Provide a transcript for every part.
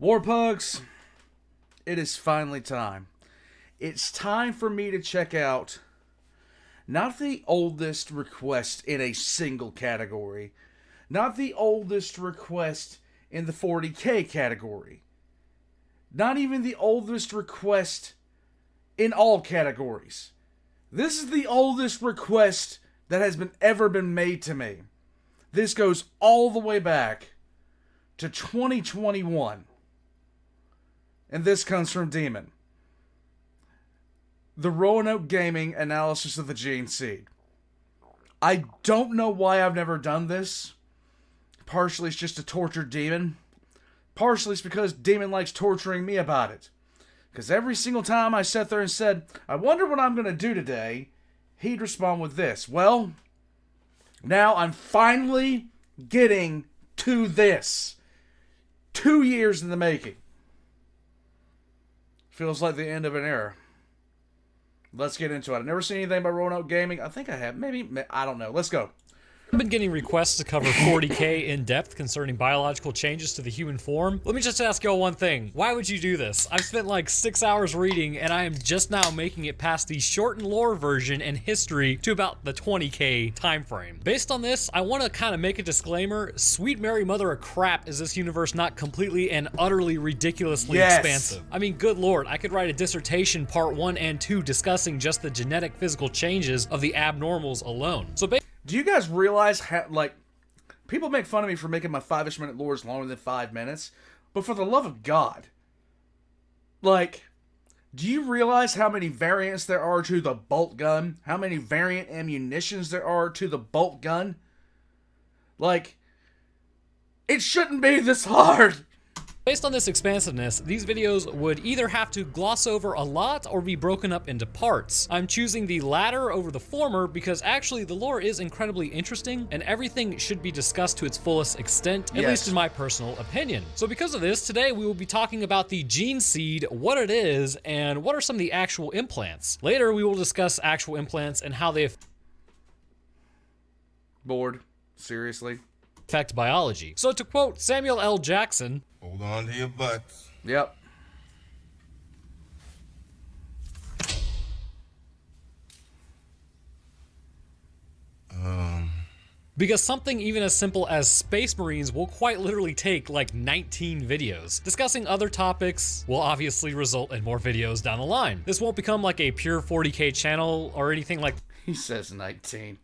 Warpugs, it is finally time. It's time for me to check out not the oldest request in a single category, not the oldest request in the 40K category, not even the oldest request in all categories. This is the oldest request that has ever been made to me. This goes all the way back to 2021. And this comes from Demon. The Roanoke Gaming analysis of the Gene Seed. I don't know why I've never done this. Partially it's just to torture Demon. Partially it's because Demon likes torturing me about it. Because every single time I sat there and said, I wonder what I'm going to do today, he'd respond with this. Well, now I'm finally getting to this. 2 years in the making. Feels like the end of an era. Let's get into it. I've never seen anything about Roanoke Gaming. I think I have. Maybe. I don't know. Let's go. I've been getting requests to cover 40K in depth concerning biological changes to the human form. Let me just ask y'all one thing. Why would you do this? I've spent like 6 hours reading and I am just now making it past the shortened lore version and history to about the 20K time frame. Based on this, I want to kind of make a disclaimer. Sweet Mary Mother of crap, is this universe not completely and utterly ridiculously expansive? I mean, good lord, I could write a dissertation part 1 and 2 discussing just the genetic physical changes of the abnormals alone. So do you guys realize how, like, people make fun of me for making my 5-ish minute lores longer than 5 minutes, but for the love of God, like, do you realize how many variants there are to the bolt gun? How many variant ammunitions there are to the bolt gun? Like, it shouldn't be this hard. Based on this expansiveness, these videos would either have to gloss over a lot or be broken up into parts. I'm choosing the latter over the former because actually the lore is incredibly interesting and everything should be discussed to its fullest extent, at least in my personal opinion. So because of this, today we will be talking about the Gene Seed, what it is, and what are some of the actual implants. Later we will discuss actual implants and how they Bored? Seriously? affect biology. So to quote Samuel L. Jackson, hold on to your butts. Yep. because something even as simple as Space Marines will quite literally take like 19 videos. Discussing other topics will obviously result in more videos down the line. This won't become like a pure 40K channel or anything like He says 19.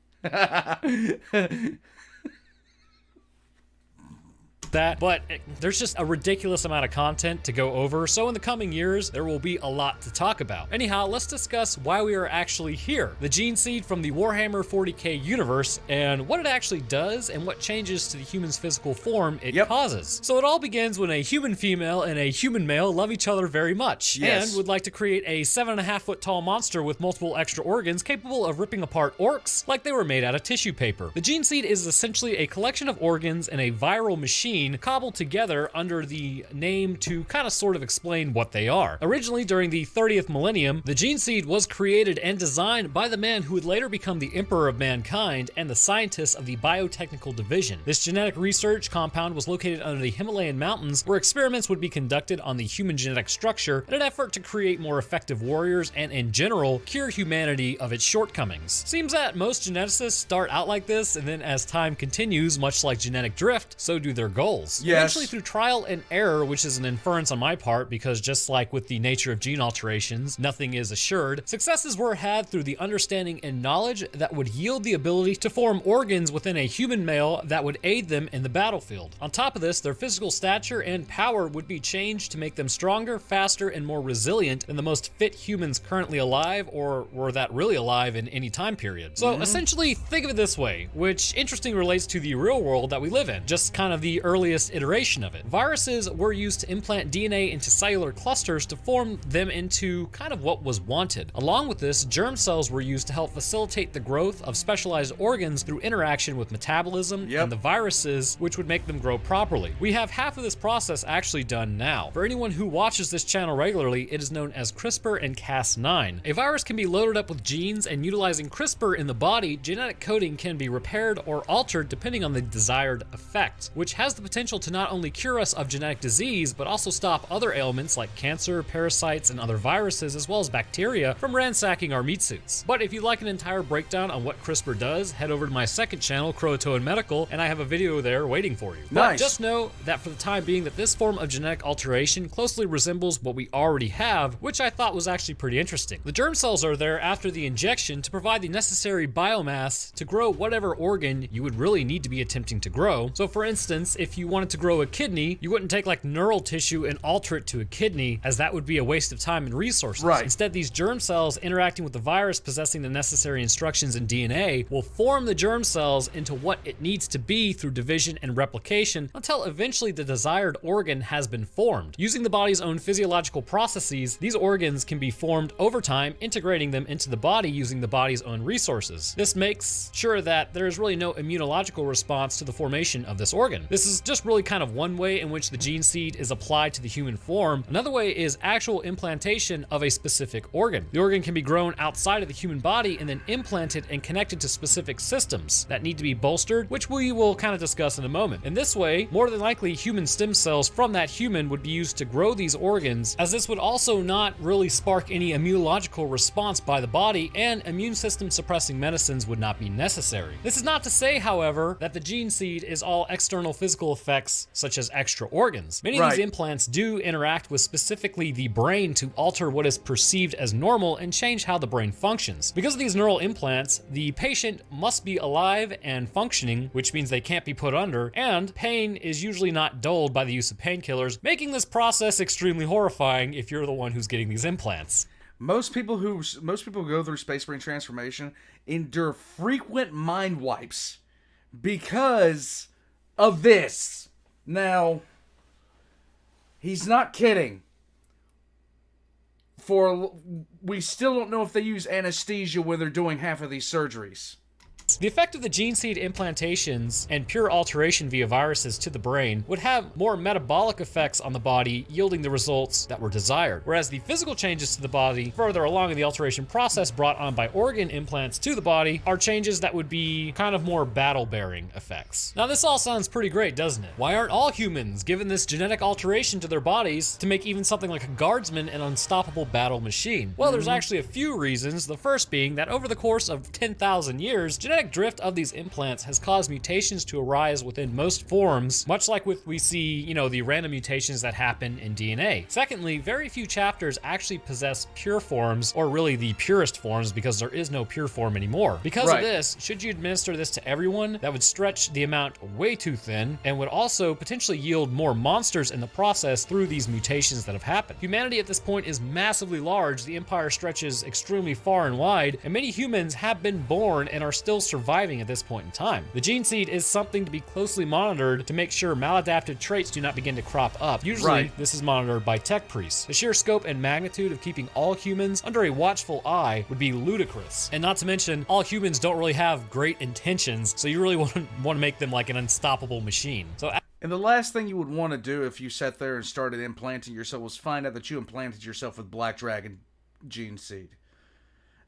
that, but there's just a ridiculous amount of content to go over, so in the coming years, there will be a lot to talk about. Anyhow, let's discuss why we are actually here. The Gene Seed from the Warhammer 40K universe, and what it actually does, and what changes to the human's physical form it causes. So it all begins when a human female and a human male love each other very much, and would like to create a 7.5 foot tall monster with multiple extra organs capable of ripping apart orcs like they were made out of tissue paper. The Gene Seed is essentially a collection of organs and a viral machine cobbled together under the name to kind of sort of explain what they are. Originally, during the 30th millennium, the Gene Seed was created and designed by the man who would later become the Emperor of Mankind and the scientists of the Biotechnical Division. This genetic research compound was located under the Himalayan mountains, where experiments would be conducted on the human genetic structure in an effort to create more effective warriors and, in general, cure humanity of its shortcomings. Seems that most geneticists start out like this, and then as time continues, much like genetic drift, so do their goals. Eventually, through trial and error, which is an inference on my part because just like with the nature of gene alterations, nothing is assured, successes were had through the understanding and knowledge that would yield the ability to form organs within a human male that would aid them in the battlefield. On top of this, their physical stature and power would be changed to make them stronger, faster, and more resilient than the most fit humans currently alive or were that really alive in any time period. So essentially, think of it this way, which interestingly relates to the real world that we live in, just kind of the earliest iteration of it. Viruses were used to implant DNA into cellular clusters to form them into kind of what was wanted. Along with this, germ cells were used to help facilitate the growth of specialized organs through interaction with metabolism and the viruses, which would make them grow properly. We have half of this process actually done now. For anyone who watches this channel regularly, it is known as CRISPR and Cas9. A virus can be loaded up with genes, and utilizing CRISPR in the body, genetic coding can be repaired or altered depending on the desired effect, which has the potential to not only cure us of genetic disease, but also stop other ailments like cancer, parasites, and other viruses, as well as bacteria, from ransacking our meat suits. But if you'd like an entire breakdown on what CRISPR does, head over to my second channel, Croatoan Medical, and I have a video there waiting for you. But just know that for the time being that this form of genetic alteration closely resembles what we already have, which I thought was actually pretty interesting. The germ cells are there after the injection to provide the necessary biomass to grow whatever organ you would really need to be attempting to grow. So for instance, if you wanted to grow a kidney, you wouldn't take like neural tissue and alter it to a kidney, as that would be a waste of time and resources. Right. Instead, these germ cells interacting with the virus possessing the necessary instructions in DNA will form the germ cells into what it needs to be through division and replication until eventually the desired organ has been formed. Using the body's own physiological processes, these organs can be formed over time, integrating them into the body using the body's own resources. This makes sure that there is really no immunological response to the formation of this organ. This is just really kind of one way in which the gene seed is applied to the human form. Another way is actual implantation of a specific organ. The organ can be grown outside of the human body and then implanted and connected to specific systems that need to be bolstered, which we will kind of discuss in a moment. In this way, more than likely, human stem cells from that human would be used to grow these organs, as this would also not really spark any immunological response by the body, and immune system suppressing medicines would not be necessary. This is not to say, however, that the gene seed is all external physical effects such as extra organs. Many of these implants do interact with specifically the brain to alter what is perceived as normal and change how the brain functions. Because of these neural implants, the patient must be alive and functioning, which means they can't be put under, and pain is usually not dulled by the use of painkillers, making this process extremely horrifying if you're the one who's getting these implants. Most people who go through space brain transformation endure frequent mind wipes because of this. Now, he's not kidding. We still don't know if they use anesthesia when they're doing half of these surgeries. The effect of the gene seed implantations and pure alteration via viruses to the brain would have more metabolic effects on the body, yielding the results that were desired. Whereas the physical changes to the body further along in the alteration process brought on by organ implants to the body are changes that would be kind of more battle-bearing effects. Now this all sounds pretty great, doesn't it? Why aren't all humans given this genetic alteration to their bodies to make even something like a guardsman an unstoppable battle machine? Well, there's actually a few reasons, the first being that over the course of 10,000 years, genetic drift of these implants has caused mutations to arise within most forms, much like we see, the random mutations that happen in DNA. Secondly, very few chapters actually possess pure forms, or really the purest forms, because there is no pure form anymore. Because of this, should you administer this to everyone, that would stretch the amount way too thin, and would also potentially yield more monsters in the process through these mutations that have happened. Humanity at this point is massively large, the empire stretches extremely far and wide, and many humans have been born and are still surviving at this point in time. The gene seed is something to be closely monitored to make sure maladaptive traits do not begin to crop up. Usually, this is monitored by tech priests. The sheer scope and magnitude of keeping all humans under a watchful eye would be ludicrous. And not to mention, all humans don't really have great intentions, so you really want to make them like an unstoppable machine. And the last thing you would want to do if you sat there and started implanting yourself was find out that you implanted yourself with Black Dragon gene seed.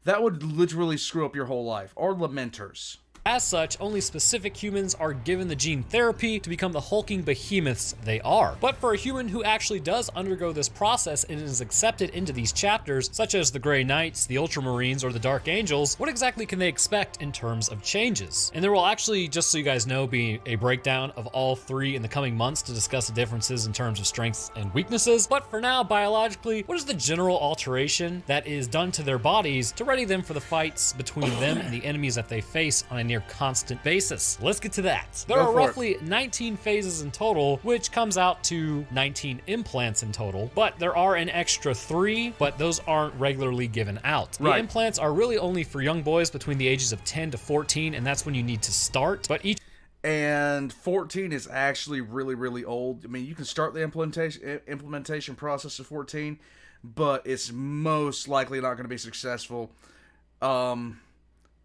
That would literally screw up your whole life. Or Lamenters. As such, only specific humans are given the gene therapy to become the hulking behemoths they are. But for a human who actually does undergo this process and is accepted into these chapters, such as the Grey Knights, the Ultramarines, or the Dark Angels, what exactly can they expect in terms of changes? And there will actually, just so you guys know, be a breakdown of all three in the coming months to discuss the differences in terms of strengths and weaknesses. But for now, biologically, what is the general alteration that is done to their bodies to ready them for the fights between them and the enemies that they face on a near constant basis? Let's get to that. There are roughly 19 phases in total, which comes out to 19 implants in total, but there are an extra 3, but those aren't regularly given out. The implants are really only for young boys between the ages of 10 to 14, and that's when you need to start, but each and 14 is actually really, really old. I mean, you can start the implementation process at 14, but it's most likely not going to be successful.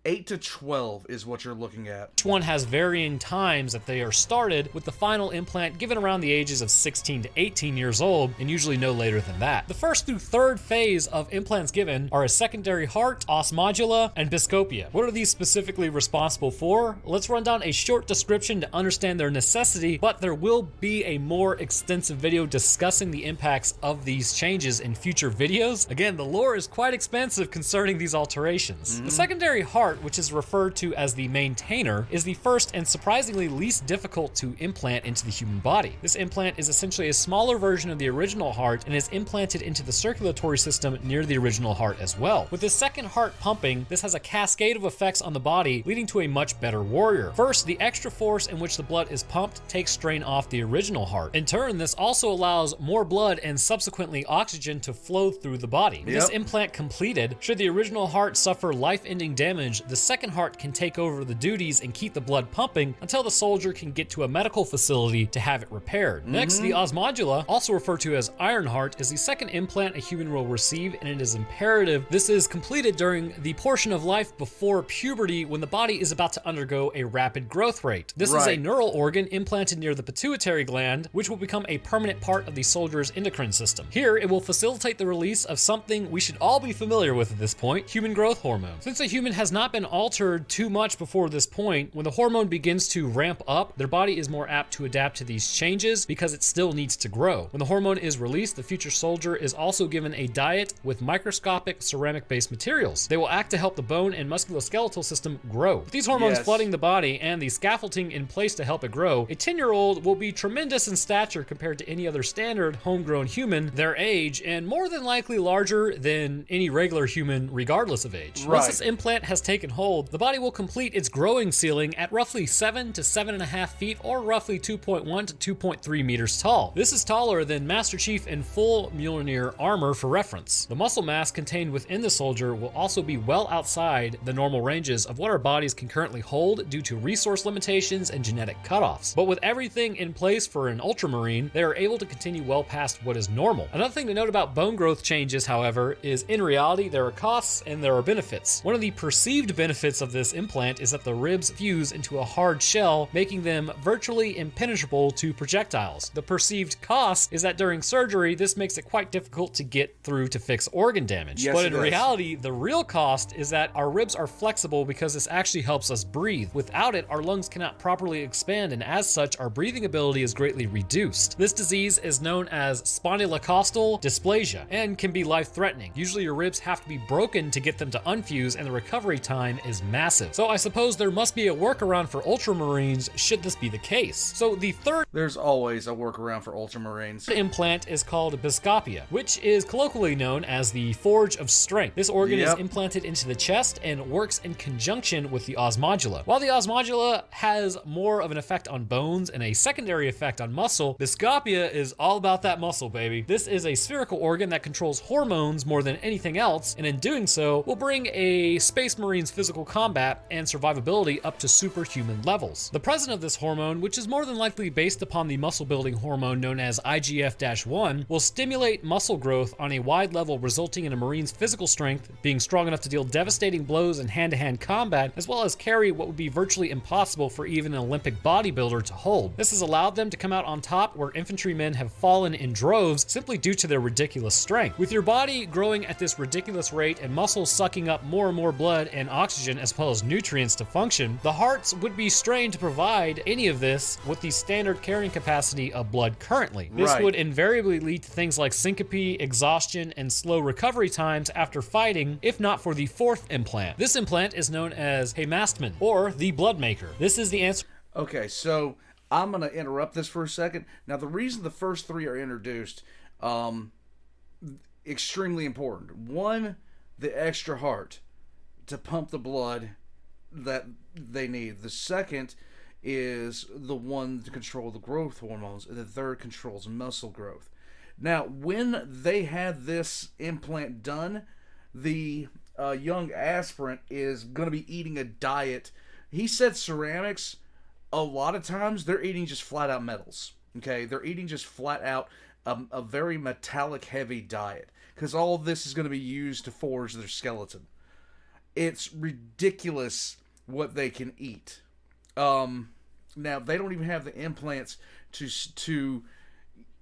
8 to 12 is what you're looking at. Each one has varying times that they are started, with the final implant given around the ages of 16 to 18 years old, and usually no later than that. The first through third phase of implants given are a secondary heart, os modula, and biscopia. What are these specifically responsible for? Let's run down a short description to understand their necessity, but there will be a more extensive video discussing the impacts of these changes in future videos. Again, the lore is quite expansive concerning these alterations. The secondary heart, which is referred to as the maintainer, is the first and surprisingly least difficult to implant into the human body. This implant is essentially a smaller version of the original heart and is implanted into the circulatory system near the original heart as well. With the second heart pumping, this has a cascade of effects on the body, leading to a much better warrior. First, the extra force in which the blood is pumped takes strain off the original heart. In turn, this also allows more blood and subsequently oxygen to flow through the body. With this implant completed, should the original heart suffer life-ending damage, the second heart can take over the duties and keep the blood pumping until the soldier can get to a medical facility to have it repaired. Next, the os modula, also referred to as iron heart, is the second implant a human will receive, and it is imperative this is completed during the portion of life before puberty, when the body is about to undergo a rapid growth rate. This is a neural organ implanted near the pituitary gland, which will become a permanent part of the soldier's endocrine system. Here, it will facilitate the release of something we should all be familiar with at this point: human growth hormone. Since a human has not been altered too much before this point, when the hormone begins to ramp up, their body is more apt to adapt to these changes because it still needs to grow. When the hormone is released, the future soldier is also given a diet with microscopic ceramic-based materials. They will act to help the bone and musculoskeletal system grow. With these hormones flooding the body and the scaffolding in place to help it grow, a 10-year-old will be tremendous in stature compared to any other standard homegrown human their age, and more than likely larger than any regular human regardless of age. Once this implant has taken hold, the body will complete its growing ceiling at roughly 7 to 7.5 feet, or roughly 2.1 to 2.3 meters tall. This is taller than Master Chief in full Mjolnir armor for reference. The muscle mass contained within the soldier will also be well outside the normal ranges of what our bodies can currently hold due to resource limitations and genetic cutoffs. But with everything in place for an ultramarine, they are able to continue well past what is normal. Another thing to note about bone growth changes, however, is in reality there are costs and there are benefits. One of the perceived benefits of this implant is that the ribs fuse into a hard shell, making them virtually impenetrable to projectiles. The perceived cost is that during surgery, this makes it quite difficult to get through to fix organ damage. But in reality, the real cost is that our ribs are flexible because this actually helps us breathe. Without it, our lungs cannot properly expand, and as such, our breathing ability is greatly reduced. This disease is known as spondylocostal dysplasia and can be life-threatening. Usually your ribs have to be broken to get them to unfuse, and the recovery time is massive. So I suppose there must be a workaround for ultramarines should this be the case. So the third There's always a workaround for ultramarines. implant is called biscopia, which is colloquially known as the forge of strength. This organ is implanted into the chest and works in conjunction with the os modula. While the os modula has more of an effect on bones and a secondary effect on muscle, biscopia is all about that muscle, baby. This is a spherical organ that controls hormones more than anything else, and in doing so, will bring a Space Marine's physical combat and survivability up to superhuman levels. The presence of this hormone, which is more than likely based upon the muscle-building hormone known as IGF-1, will stimulate muscle growth on a wide level, resulting in a Marine's physical strength being strong enough to deal devastating blows in hand-to-hand combat, as well as carry what would be virtually impossible for even an Olympic bodybuilder to hold. This has allowed them to come out on top where infantrymen have fallen in droves simply due to their ridiculous strength. With your body growing at this ridiculous rate and muscles sucking up more and more blood and oxygen as well as nutrients to function, the hearts would be strained to provide any of this with the standard carrying capacity of blood currently. This would invariably lead to things like syncope, exhaustion, and slow recovery times after fighting, if not for the fourth implant. This implant is known as hemastmin, or the blood maker. This is the answer. Okay, so I'm going to interrupt this for a second. Now, the reason the first three are introduced, extremely important. One, the extra heart to pump the blood that they need. The second is the one to control the growth hormones. And the third controls muscle growth. Now, when they had this implant done, the young aspirant is going to be eating a diet. He said ceramics, a lot of times they're eating just flat out metals. Okay, they're eating just flat out a very metallic heavy diet, because all of this is going to be used to forge their skeleton. It's ridiculous what they can eat. Now, they don't even have the implants to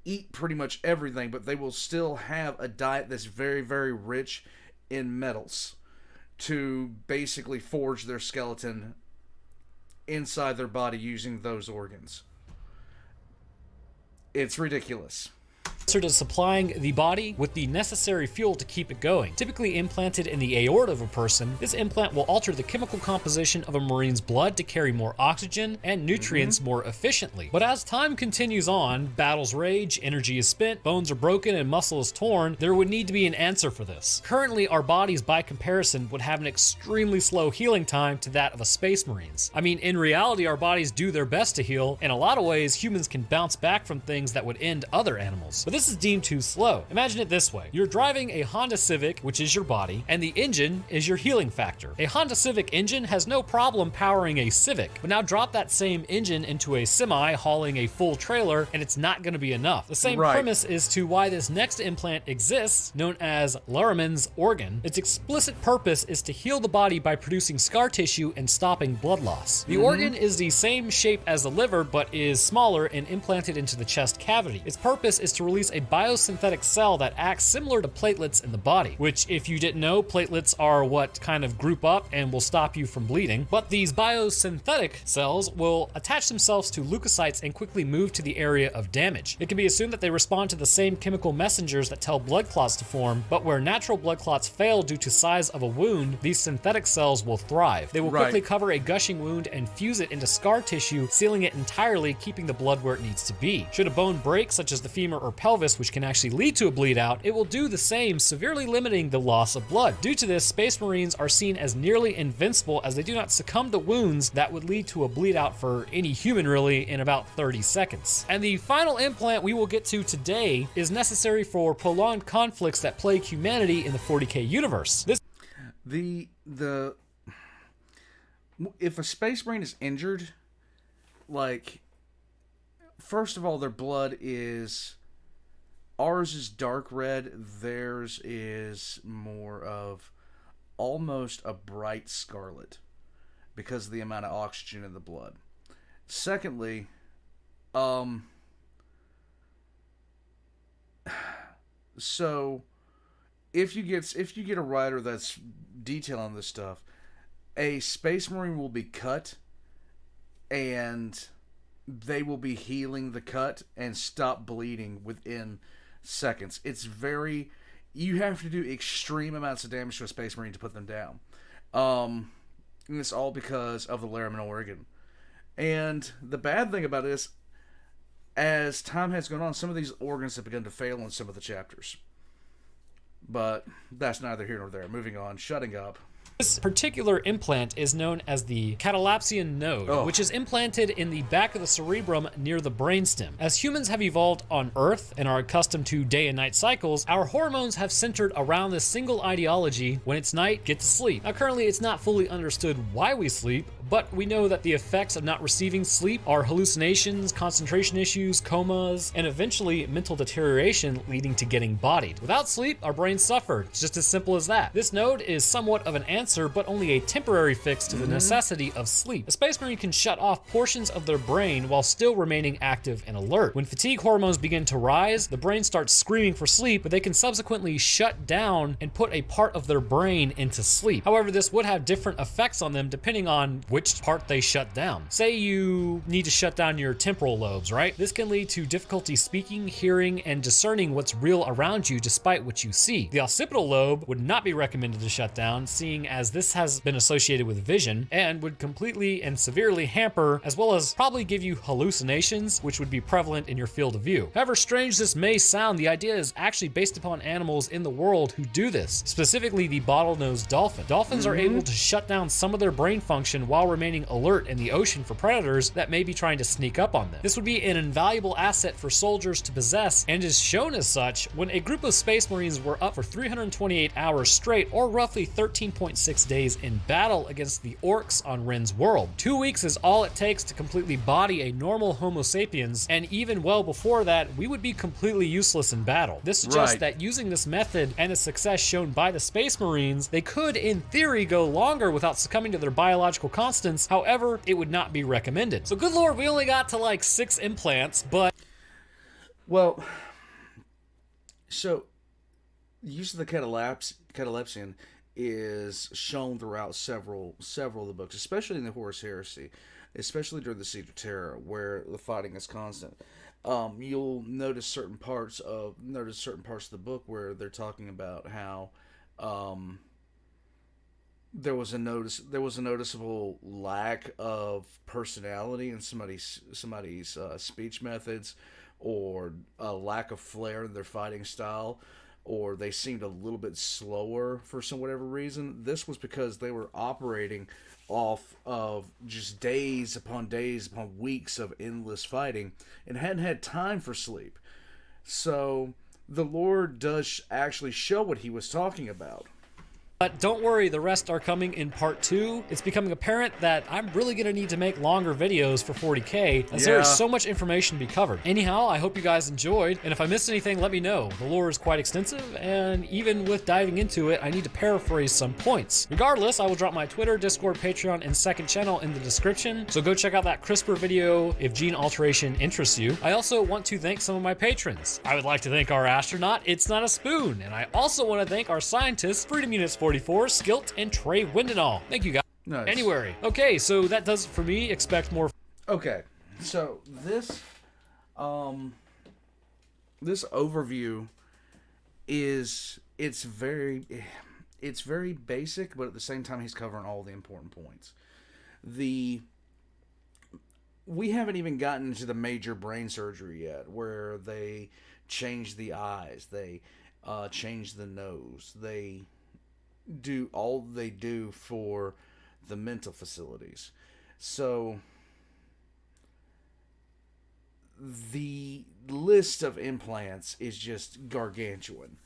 eat pretty much everything, but they will still have a diet that's very, very rich in metals to basically forge their skeleton inside their body using those organs. It's ridiculous. To supplying the body with the necessary fuel to keep it going. Typically implanted in the aorta of a person, this implant will alter the chemical composition of a Marine's blood to carry more oxygen and nutrients more efficiently. But as time continues on, battles rage, energy is spent, bones are broken, and muscle is torn, there would need to be an answer for this. Currently, our bodies, by comparison, would have an extremely slow healing time to that of a Space Marine's. I mean, in reality, our bodies do their best to heal. In a lot of ways, humans can bounce back from things that would end other animals. But this is deemed too slow. Imagine it this way. You're driving a Honda Civic, which is your body, and the engine is your healing factor. A Honda Civic engine has no problem powering a Civic, but now drop that same engine into a semi hauling a full trailer, and it's not going to be enough. The same premise is to why this next implant exists, known as Lerman's organ. Its explicit purpose is to heal the body by producing scar tissue and stopping blood loss. The organ is the same shape as the liver, but is smaller and implanted into the chest cavity. Its purpose is to release a biosynthetic cell that acts similar to platelets in the body, which, if you didn't know, platelets are what kind of group up and will stop you from bleeding. But these biosynthetic cells will attach themselves to leukocytes and quickly move to the area of damage. It can be assumed that they respond to the same chemical messengers that tell blood clots to form, but where natural blood clots fail due to size of a wound, these synthetic cells will thrive. They will quickly cover a gushing wound and fuse it into scar tissue, sealing it entirely, keeping the blood where it needs to be. Should a bone break, such as the femur or pelvis, which can actually lead to a bleed out, it will do the same, severely limiting the loss of blood. Due to this, Space Marines are seen as nearly invincible, as they do not succumb to wounds that would lead to a bleed out for any human really in about 30 seconds. And the final implant we will get to today is necessary for prolonged conflicts that plague humanity in the 40K universe. If a Space Marine is injured, first of all, their blood is... Ours is dark red, theirs is more of almost a bright scarlet because of the amount of oxygen in the blood. Secondly, so if you get a writer that's detailing this stuff, a Space Marine will be cut and they will be healing the cut and stop bleeding within seconds. You have to do extreme amounts of damage to a Space Marine to put them down. And it's all because of the Lerman organ. And the bad thing about it is, as time has gone on, some of these organs have begun to fail in some of the chapters. But that's neither here nor there. Moving on, shutting up. This particular implant is known as the catalapsian node, which is implanted in the back of the cerebrum near the brainstem. As humans have evolved on Earth and are accustomed to day and night cycles, our hormones have centered around this single ideology: when it's night, get to sleep. Now, currently, it's not fully understood why we sleep, but we know that the effects of not receiving sleep are hallucinations, concentration issues, comas, and eventually mental deterioration leading to getting bodied. Without sleep, our brains suffer. It's just as simple as that. This node is somewhat of an answer, but only a temporary fix to the necessity of sleep. A Space Marine can shut off portions of their brain while still remaining active and alert. When fatigue hormones begin to rise, the brain starts screaming for sleep, but they can subsequently shut down and put a part of their brain into sleep. However, this would have different effects on them depending on which part they shut down. Say you need to shut down your temporal lobes, right? This can lead to difficulty speaking, hearing, and discerning what's real around you despite what you see. The occipital lobe would not be recommended to shut down, seeing as this has been associated with vision and would completely and severely hamper, as well as probably give you hallucinations, which would be prevalent in your field of view. However strange this may sound, the idea is actually based upon animals in the world who do this, specifically the bottlenose dolphin. Dolphins are able to shut down some of their brain function while while remaining alert in the ocean for predators that may be trying to sneak up on them. This would be an invaluable asset for soldiers to possess, and is shown as such when a group of Space Marines were up for 328 hours straight, or roughly 13.6 days in battle against the orcs on Ren's world. 2 weeks is all it takes to completely body a normal Homo sapiens, and even well before that, we would be completely useless in battle. This suggests that using this method and the success shown by the Space Marines, they could, in theory, go longer without succumbing to their biological constants. However, it would not be recommended. So good lord, we only got to like 6 implants, but... Well, so use of the catalepsian is shown throughout several of the books, especially in the Horus Heresy, especially during the Siege of Terra, where the fighting is constant. You'll notice certain parts of the book where they're talking about how there was a noticeable lack of personality in somebody's speech methods, or a lack of flair in their fighting style, or they seemed a little bit slower for whatever reason. This was because they were operating off of just days upon weeks of endless fighting and hadn't had time for sleep. So the Lord does actually show what he was talking about. But don't worry, the rest are coming in part 2. It's becoming apparent that I'm really going to need to make longer videos for 40K, as there is so much information to be covered. Anyhow, I hope you guys enjoyed, and if I missed anything, let me know. The lore is quite extensive, and even with diving into it, I need to paraphrase some points. Regardless, I will drop my Twitter, Discord, Patreon, and second channel in the description, so go check out that CRISPR video if gene alteration interests you. I also want to thank some of my patrons. I would like to thank our astronaut, It's Not a Spoon, and I also want to thank our scientists, Freedom Units 44, Skilt, and Trey Windenall. Thank you guys. Nice. Anyway, okay, so that does it for me. Expect more. Okay, so this overview it's very basic, but at the same time he's covering all the important points. We haven't even gotten into the major brain surgery yet, where they change the eyes, they change the nose, they do all they do for the mental facilities. So the list of implants is just gargantuan,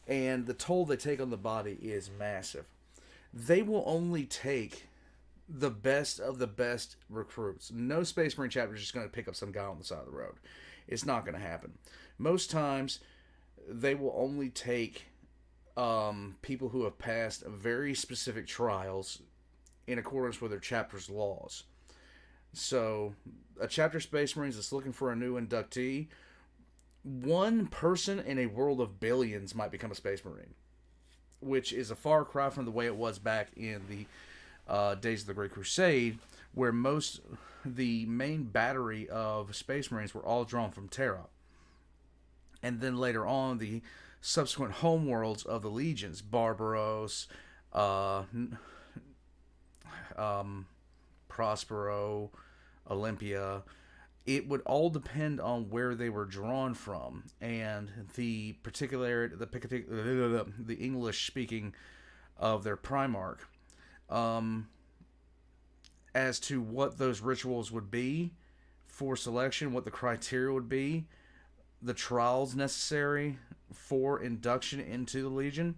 and the toll they take on the body is massive. They will only take the best of the best recruits. No Space Marine chapter is just going to pick up some guy on the side of the road. It's not going to happen. Most times they will only take people who have passed very specific trials in accordance with their chapter's laws. So, a chapter of Space Marines that's looking for a new inductee, one person in a world of billions might become a Space Marine, which is a far cry from the way it was back in the days of the Great Crusade, where the main battery of Space Marines were all drawn from Terra. And then later on, the subsequent homeworlds of the legions, Barbaros, Prospero, Olympia, it would all depend on where they were drawn from and the English speaking of their Primarch, as to what those rituals would be for selection, what the criteria would be, the trials necessary for induction into the Legion.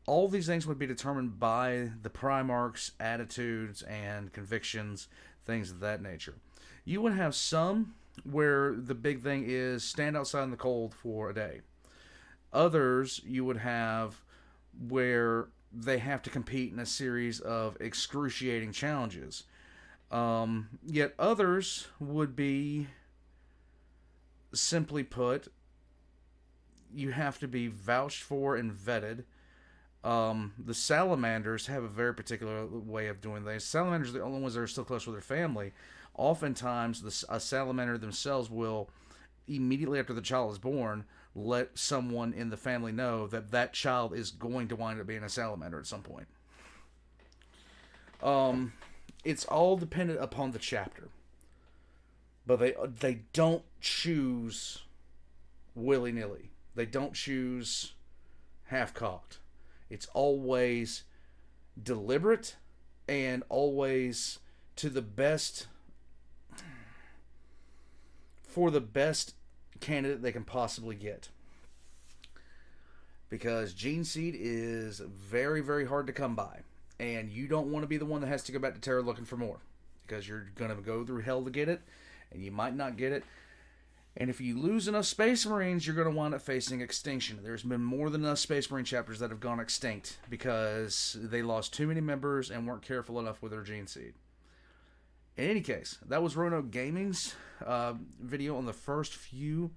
All these things would be determined by the Primarch's attitudes and convictions, things of that nature. You would have some where the big thing is stand outside in the cold for a day. Others you would have where they have to compete in a series of excruciating challenges. Yet others would be, simply put, you have to be vouched for and vetted. The salamanders have a very particular way of doing things. Salamanders are the only ones that are still close with their family. Oftentimes, a salamander themselves will, immediately after the child is born, let someone in the family know that that child is going to wind up being a salamander at some point. It's all dependent upon the chapter. But they don't choose willy-nilly. They don't choose half-cocked. It's always deliberate and always to the best, for the best candidate they can possibly get. Because gene seed is very, very hard to come by. And you don't want to be the one that has to go back to Terra looking for more. Because you're going to go through hell to get it, and you might not get it. And if you lose enough Space Marines, you're going to wind up facing extinction. There's been more than enough Space Marine chapters that have gone extinct because they lost too many members and weren't careful enough with their gene seed. In any case, that was Roanoke Gaming's video on the first few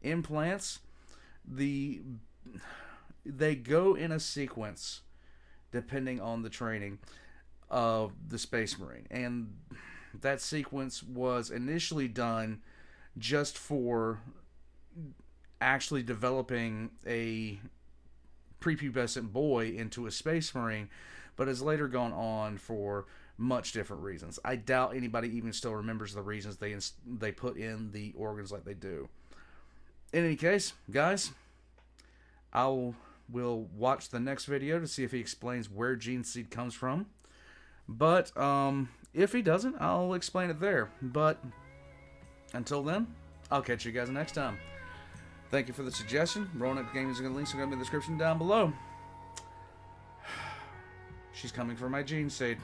implants. They go in a sequence depending on the training of the Space Marine. And that sequence was initially done just for actually developing a prepubescent boy into a Space Marine, but has later gone on for much different reasons. I doubt anybody even still remembers the reasons they put in the organs like they do. In any case, guys, will watch the next video to see if he explains where gene seed comes from. But if he doesn't, I'll explain it there. But until then, I'll catch you guys next time. Thank you for the suggestion. Roanoke Gaming's links are going to be in the description down below. She's coming for my gene seed.